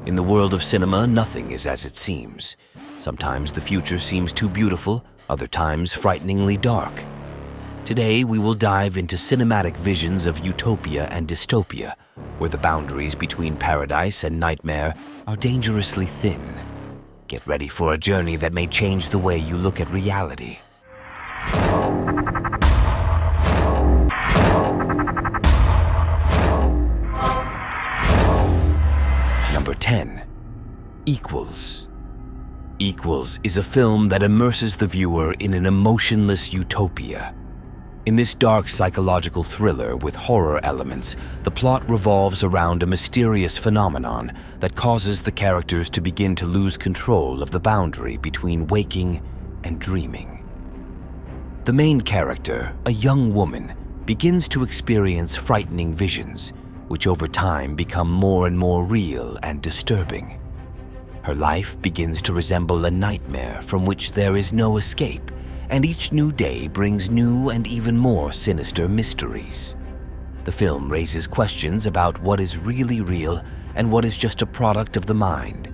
In the world of cinema, nothing is as it seems. Sometimes the future seems too beautiful, other times frighteningly dark. Today, we will dive into cinematic visions of utopia and dystopia, where the boundaries between paradise and nightmare are dangerously thin. Get ready for a journey that may change the way you look at reality. Number 10. Equals. Equals is a film that immerses the viewer in an emotionless utopia. In this dark psychological thriller with horror elements, the plot revolves around a mysterious phenomenon that causes the characters to begin to lose control of the boundary between waking and dreaming. The main character, a young woman, begins to experience frightening visions, which over time become more and more real and disturbing. Her life begins to resemble a nightmare from which there is no escape, and each new day brings new and even more sinister mysteries. The film raises questions about what is really real and what is just a product of the mind.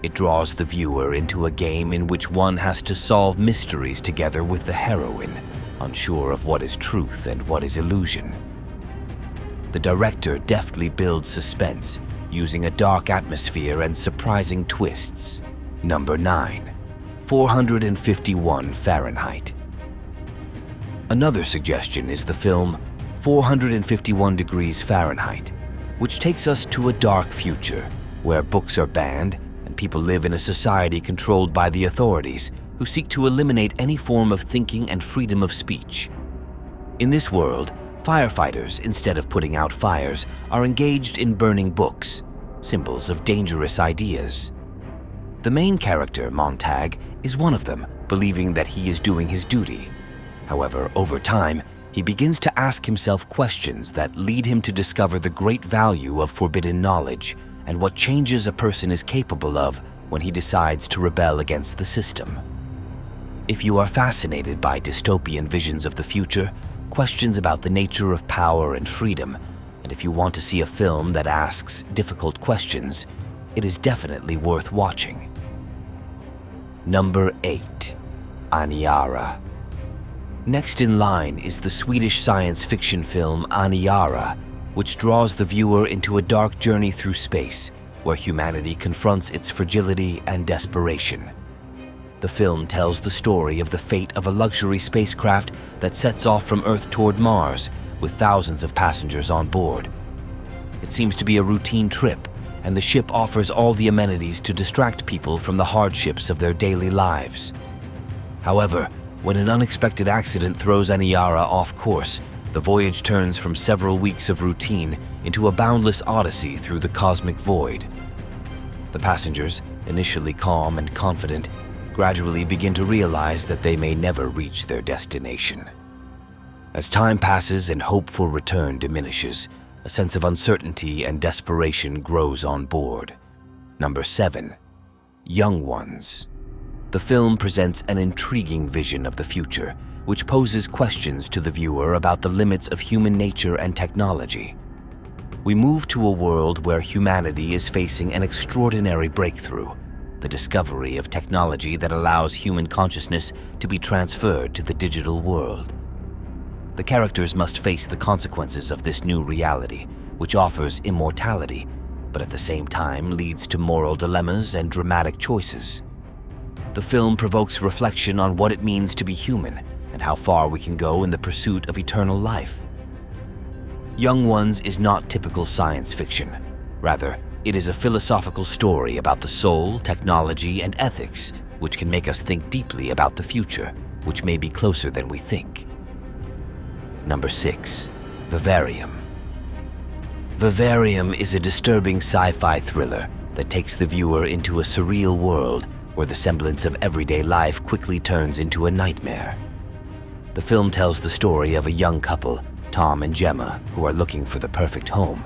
It draws the viewer into a game in which one has to solve mysteries together with the heroine, unsure of what is truth and what is illusion. The director deftly builds suspense, using a dark atmosphere and surprising twists. Number 9. 451 Fahrenheit. Another suggestion is the film 451 Degrees Fahrenheit, which takes us to a dark future where books are banned and people live in a society controlled by the authorities who seek to eliminate any form of thinking and freedom of speech. In this world, firefighters, instead of putting out fires, are engaged in burning books, symbols of dangerous ideas. The main character, Montag, is one of them, believing that he is doing his duty. However, over time, he begins to ask himself questions that lead him to discover the great value of forbidden knowledge and what changes a person is capable of when he decides to rebel against the system. If you are fascinated by dystopian visions of the future, questions about the nature of power and freedom, and if you want to see a film that asks difficult questions, it is definitely worth watching. Number 8. Aniara. Next in line is the Swedish science fiction film Aniara, which draws the viewer into a dark journey through space, where humanity confronts its fragility and desperation. The film tells the story of the fate of a luxury spacecraft that sets off from Earth toward Mars, with thousands of passengers on board. It seems to be a routine trip, and the ship offers all the amenities to distract people from the hardships of their daily lives. However, when an unexpected accident throws Aniara off course, the voyage turns from several weeks of routine into a boundless odyssey through the cosmic void. The passengers, initially calm and confident, gradually begin to realize that they may never reach their destination. As time passes and hope for return diminishes, a sense of uncertainty and desperation grows on board. Number 7. Young Ones. The film presents an intriguing vision of the future, which poses questions to the viewer about the limits of human nature and technology. We move to a world where humanity is facing an extraordinary breakthrough, the discovery of technology that allows human consciousness to be transferred to the digital world. The characters must face the consequences of this new reality, which offers immortality, but at the same time leads to moral dilemmas and dramatic choices. The film provokes reflection on what it means to be human and how far we can go in the pursuit of eternal life. Young Ones is not typical science fiction. Rather, it is a philosophical story about the soul, technology, and ethics, which can make us think deeply about the future, which may be closer than we think. Number 6. Vivarium. Vivarium is a disturbing sci-fi thriller that takes the viewer into a surreal world where the semblance of everyday life quickly turns into a nightmare. The film tells the story of a young couple, Tom and Gemma, who are looking for the perfect home.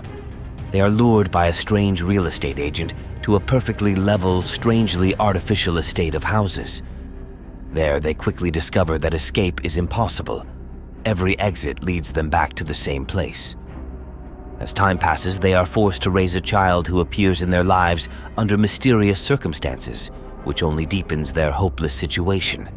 They are lured by a strange real estate agent to a perfectly level, strangely artificial estate of houses. There, they quickly discover that escape is impossible. Every exit leads them back to the same place. As time passes, they are forced to raise a child who appears in their lives under mysterious circumstances, which only deepens their hopeless situation.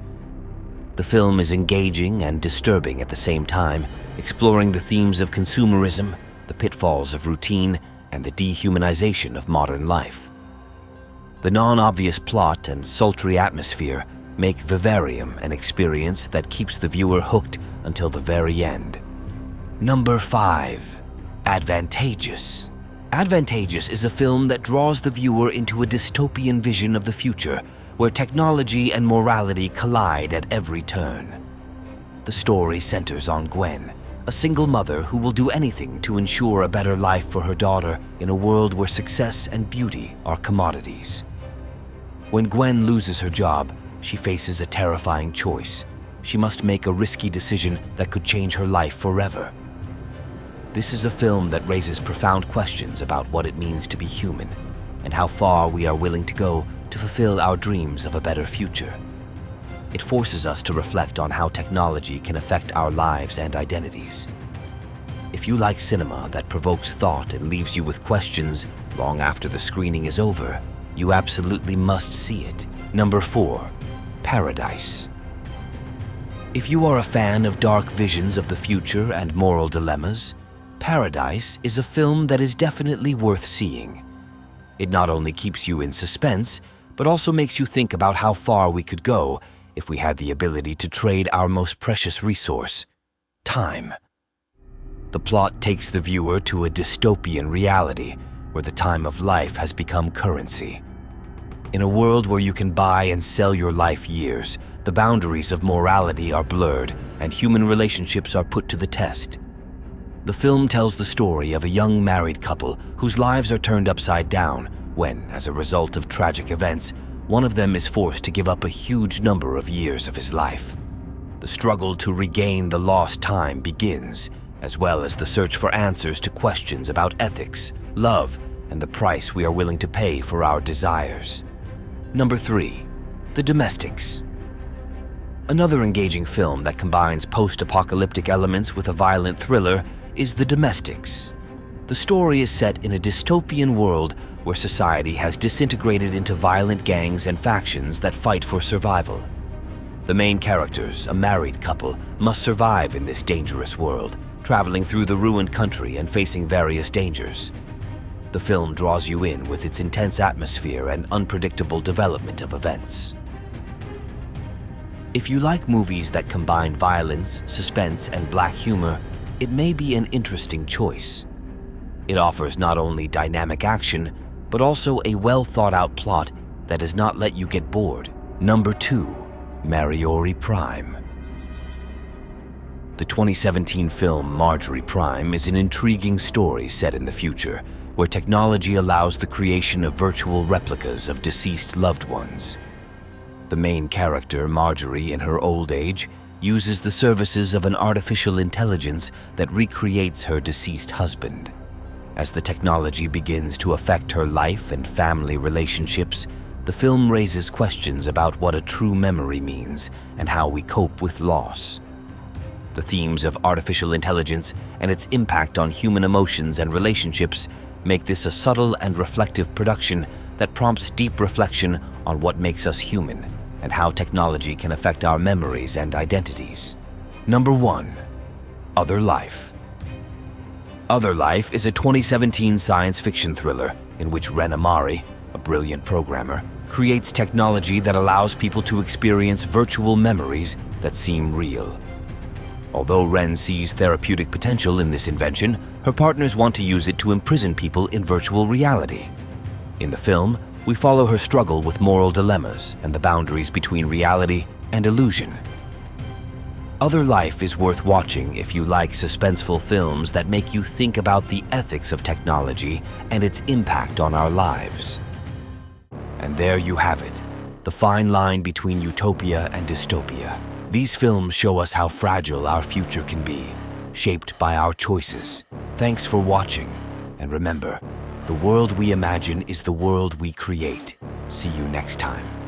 The film is engaging and disturbing at the same time, exploring the themes of consumerism, the pitfalls of routine, and the dehumanization of modern life. The non-obvious plot and sultry atmosphere make Vivarium an experience that keeps the viewer hooked until the very end. Number 5. Advantageous. Advantageous is a film that draws the viewer into a dystopian vision of the future, where technology and morality collide at every turn. The story centers on Gwen, a single mother who will do anything to ensure a better life for her daughter in a world where success and beauty are commodities. When Gwen loses her job, she faces a terrifying choice. She must make a risky decision that could change her life forever. This is a film that raises profound questions about what it means to be human and how far we are willing to go to fulfill our dreams of a better future. It forces us to reflect on how technology can affect our lives and identities. If you like cinema that provokes thought and leaves you with questions long after the screening is over, you absolutely must see it. Number 4. Paradise. If you are a fan of dark visions of the future and moral dilemmas, Paradise is a film that is definitely worth seeing. It not only keeps you in suspense, but also makes you think about how far we could go if we had the ability to trade our most precious resource, time. The plot takes the viewer to a dystopian reality where the time of life has become currency. In a world where you can buy and sell your life years, the boundaries of morality are blurred and human relationships are put to the test. The film tells the story of a young married couple whose lives are turned upside down when, as a result of tragic events, one of them is forced to give up a huge number of years of his life. The struggle to regain the lost time begins, as well as the search for answers to questions about ethics, love, and the price we are willing to pay for our desires. Number 3. The Domestics. Another engaging film that combines post-apocalyptic elements with a violent thriller is The Domestics. The story is set in a dystopian world where society has disintegrated into violent gangs and factions that fight for survival. The main characters, a married couple, must survive in this dangerous world, traveling through the ruined country and facing various dangers. The film draws you in with its intense atmosphere and unpredictable development of events. If you like movies that combine violence, suspense, and black humor, it may be an interesting choice. It offers not only dynamic action, but also a well-thought-out plot that does not let you get bored. Number 2. Mariorie Prime. The 2017 film Marjorie Prime is an intriguing story set in the future, where technology allows the creation of virtual replicas of deceased loved ones. The main character, Marjorie, in her old age, uses the services of an artificial intelligence that recreates her deceased husband. As the technology begins to affect her life and family relationships, the film raises questions about what a true memory means and how we cope with loss. The themes of artificial intelligence and its impact on human emotions and relationships make this a subtle and reflective production that prompts deep reflection on what makes us human and how technology can affect our memories and identities. Number 1. OtherLife. OtherLife is a 2017 science fiction thriller in which Aniara, a brilliant programmer, creates technology that allows people to experience virtual memories that seem real. Although Ren sees therapeutic potential in this invention, her partners want to use it to imprison people in virtual reality. In the film, we follow her struggle with moral dilemmas and the boundaries between reality and illusion. OtherLife is worth watching if you like suspenseful films that make you think about the ethics of technology and its impact on our lives. And there you have it, the fine line between utopia and dystopia. These films show us how fragile our future can be, shaped by our choices. Thanks for watching, and remember, the world we imagine is the world we create. See you next time.